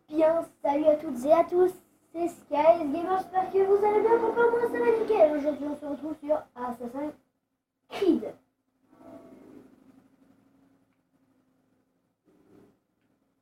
Bien, salut à toutes et à tous, c'est Sky Gamer, j'espère que vous allez bien, pour moi ça va nickel. Aujourd'hui on se retrouve sur Assassin's Creed.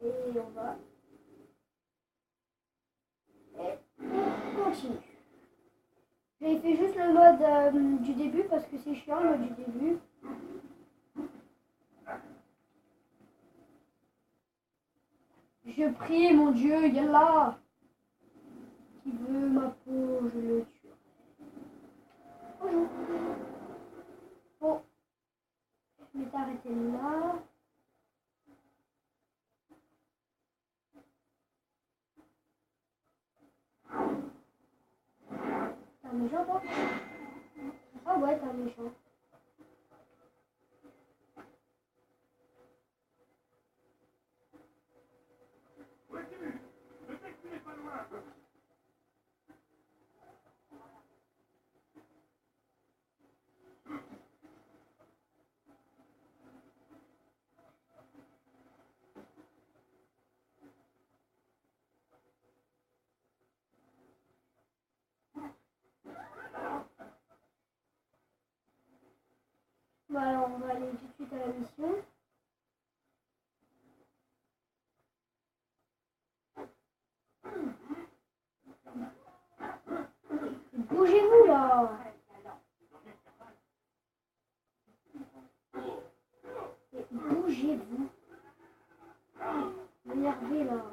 Et on va... Et on continue. J'ai fait juste le mode du début parce que c'est chiant le mode du début. Je prie mon Dieu, il y a là qui veut ma peau, je le tue. Bonjour. Bon, je m'étais arrêté là. T'es un méchant toi? Ah ouais, t'es un méchant. Bon alors on va aller tout de suite à la mission. Bougez-vous là! Et bougez-vous! M'énervez là!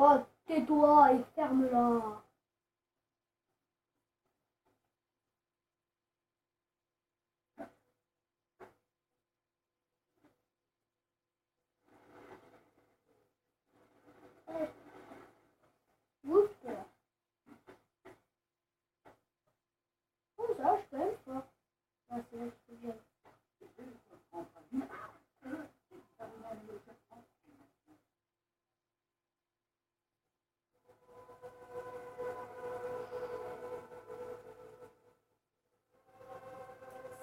Oh, tais-toi et ferme-la! Oups! Oh, ça, je suis quand même fort. Ah, c'est vrai que c'est bien.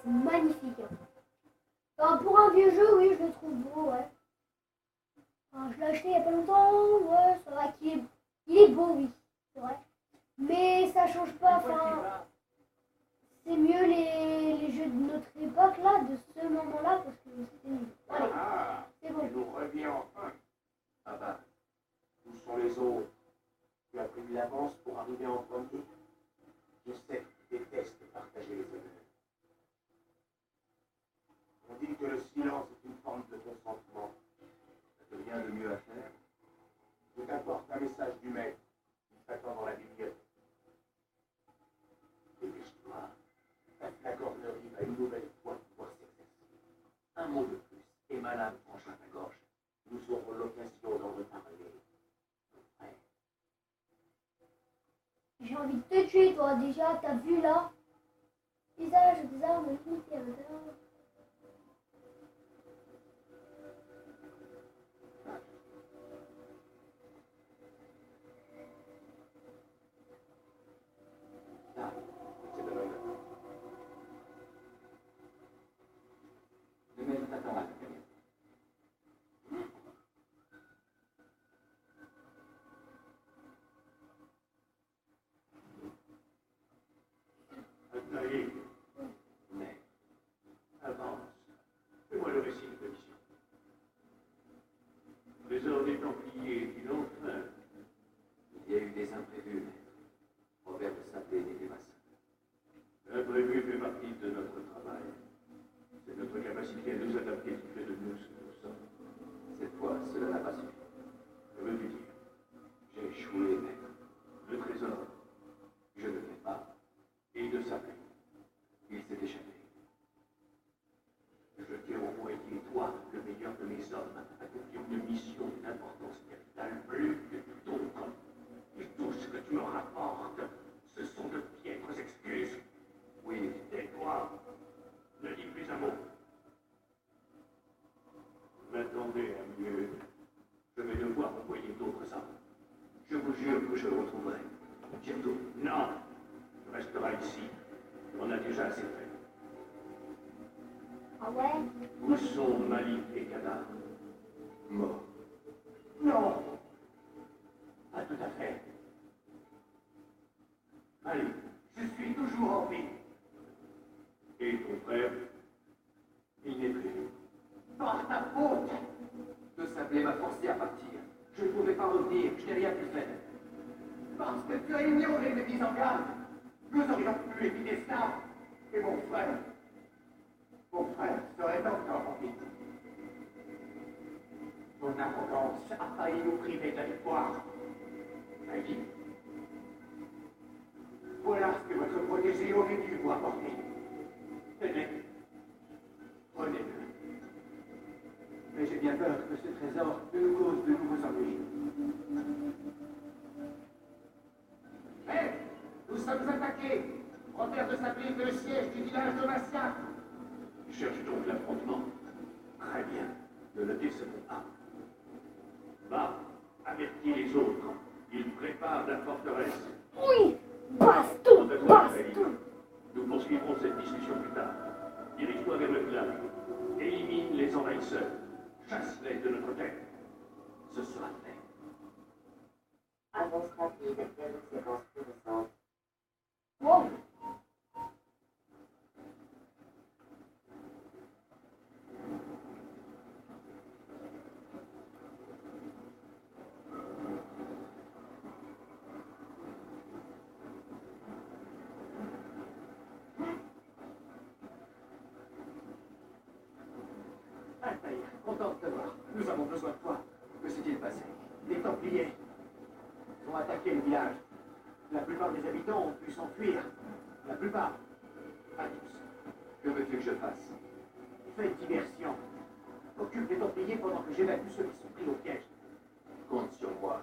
C'est magnifique. Hein. Enfin, pour un vieux jeu, oui, je le trouve beau, ouais. Enfin, je l'ai acheté il y a pas longtemps, ouais, c'est vrai il est beau, oui, c'est vrai. Mais ça change pas, enfin, c'est mieux les jeux de notre époque, là, de ce moment-là, parce que c'était mieux. Allez, c'est bon. Il nous revient enfin. Ah bah, où sont les autres? Tu as pris de l'avance pour arriver en premier? Je sais que tu détestes partager les honneurs. On dit que le silence est une forme de consentement. Ça te vient de mieux à faire? Je t'apporte un message du maître qui t'attend dans la bibliothèque. Dépêche-toi. La flagornerie va une nouvelle fois pouvoir s'exercer. Un mot de plus, et malade tranchera ta gorge. Nous aurons l'occasion d'en reparler. Ouais. J'ai envie de te tuer, toi, déjà, t'as vu, là? Visage des armes limitées à l'intérieur. Là, c'est de l'honneur. Le maître t'attend à la camion. Altaïr, mais avance. Fais-moi le récit de ta mission. Trésor des Templiers, dis donc, enfin. Il y a eu des imprévus, maître. Robert de Sablé n'était pas seul. L'imprévu fait partie de notre travail. C'est notre capacité à nous adapter qui fait de nous ce que nous sommes. Cette fois, cela n'a pas suffi. Que veux-tu dire? J'ai échoué, maître. Le trésor Je ne l'ai pas. et de sa paix. Il s'est échappé. Je tiens au moins qu'il toi, le meilleur de mes hommes, accomplir une mission d'une importance capitale plus que tout autre. Et tout ce que tu me rapportes, ce sont de piètres excuses. Oui, Tais-toi. Ne dis plus un mot. M'attendez jure que je le retrouverai. J'y retourne. Non, tu resteras ici. On a déjà assez fait. Ah ouais? Où sont Malik et Kadar? Mort. Non, pas tout à fait. Malik, je suis toujours en vie. Et ton frère? Il n'est plus. Par ta faute! Le sablé m'a forcé à partir. Je ne pouvais pas revenir, je n'ai rien pu faire. Parce que tu as ignoré mes mises en garde. Nous aurions pu éviter cela. Et mon frère serait encore en vie. Ton arrogance a failli nous priver de la victoire. Maggie, voilà ce que votre protégé aurait dû vous apporter. Tenez, prenez-le. Mais j'ai bien peur que ce trésor ne nous cause de nouveaux ennuis. Hé, nous sommes attaqués. Robert de Sablé fait le siège du village de Massia. Cherche donc l'affrontement. Très bien. Ne le décevons pas. Va, avertis les autres. Ils préparent la forteresse. Oui! Baston! Quant à toi, Baston! Félix, nous poursuivrons cette discussion plus tard. Dirige-toi vers le village. Élimine les envahisseurs. Chasse-les de notre terre. Ce sera fait. Avance rapide vers une séquence plus récente. Wow! Altaïr, content de te voir. Nous avons besoin de toi. Que s'est-il passé? Les Templiers ont attaqué le village. La plupart des habitants ont pu s'enfuir. La plupart. Pas tous. Que veux-tu que je fasse? Fais diversion. Occupe les Templiers pendant que j'évacue ceux qui sont pris au piège. Compte sur moi.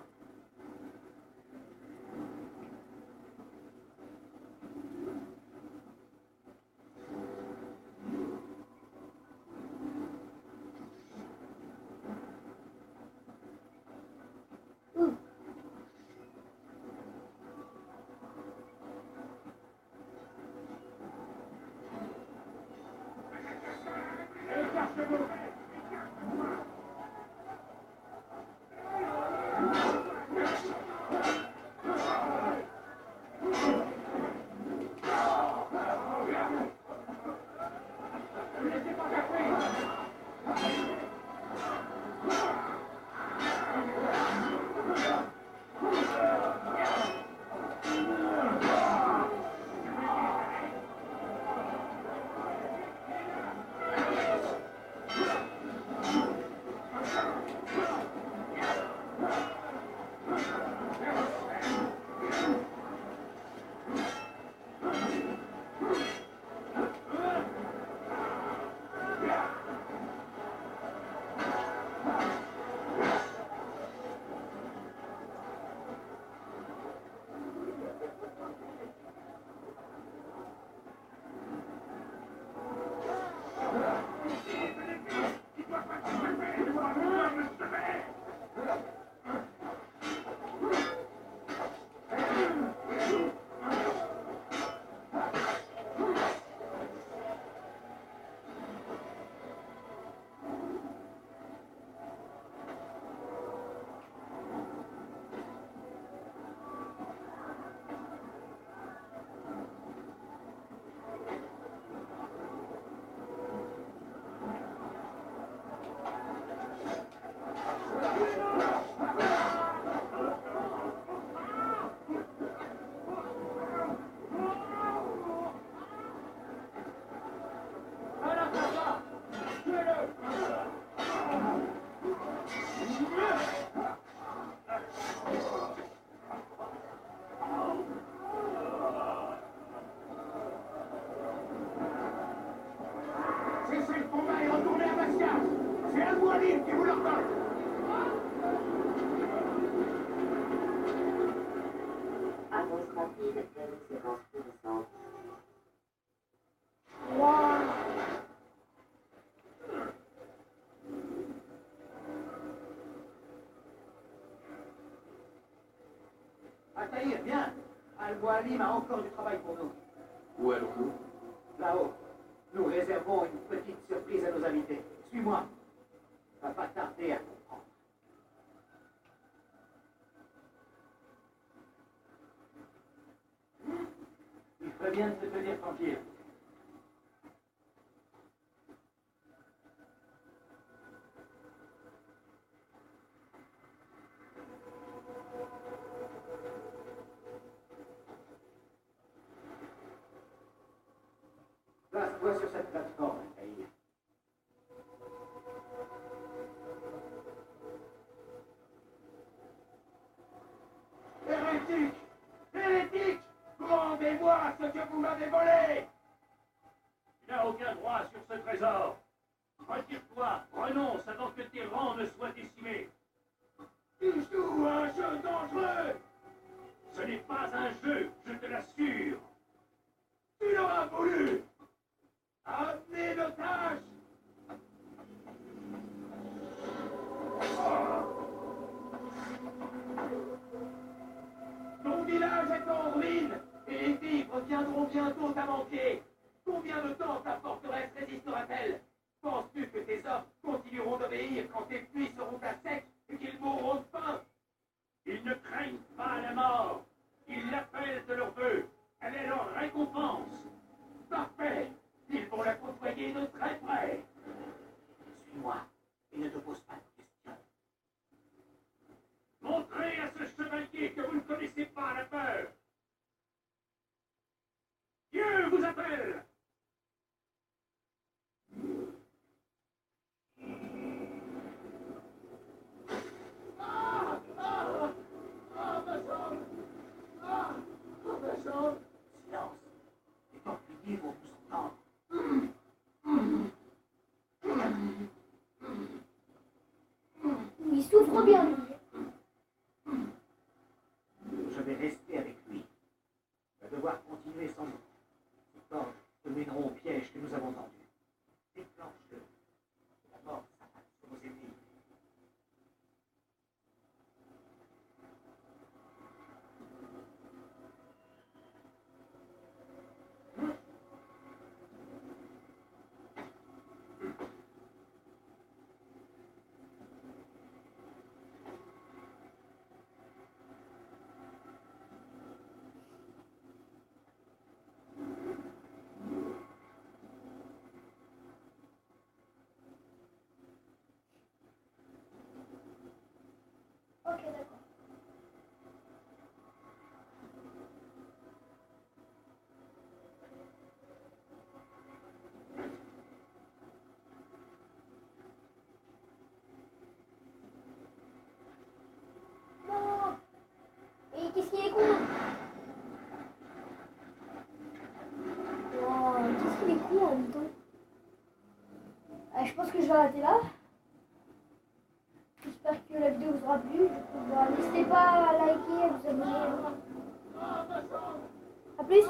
Tahir, viens. Al-Mualim a encore du travail pour nous. Où allons-nous? Là-haut, nous réservons une petite surprise à nos invités. Suis-moi. Va pas tarder à comprendre. Il ferait bien de se tenir tranquille. Place-toi sur cette plateforme, Tahir. Hérétique! Hérétique! Rendez-moi ce que vous m'avez volé! Tu n'as aucun droit sur ce trésor. Retire-toi, renonce avant que tes rangs ne soient décimés. Tu joues à un jeu dangereux! Ce n'est pas un jeu, je te l'assure. Tu l'auras voulu! Amenez l'otage! Ton village est en ruine et les vivres viendront bientôt à manquer. Combien de temps ta forteresse résistera-t-elle? Penses-tu que tes hommes continueront d'obéir quand tes puits seront à sec et qu'ils mourront de faim? Ils ne craignent pas la mort. Ils l'appellent de leur vœu. Elle est leur récompense. Parfait. Ils vont la côtoyer de très près. Suis-moi et ne te pose pas de questions. Montrez à ce chevalier que vous ne connaissez pas la peur. Dieu vous appelle. Silence. Les Templiers vont vous entendre. Il souffre bien, lui. Je vais rester avec lui. Il va devoir continuer sans nous. Ces cordes te mèneront au piège que nous avons tendu. Déclenche-le. La mort s'attaque sur nos ennemis. Ok, d'accord. Non. Et qu'est-ce qu'il est con? Wow, qu'est-ce qu'il est con en même temps. Je pense que je vais arrêter là. J'espère que la vidéo vous aura plu. Du coup, n'hésitez pas à liker, à vous abonner. A plus.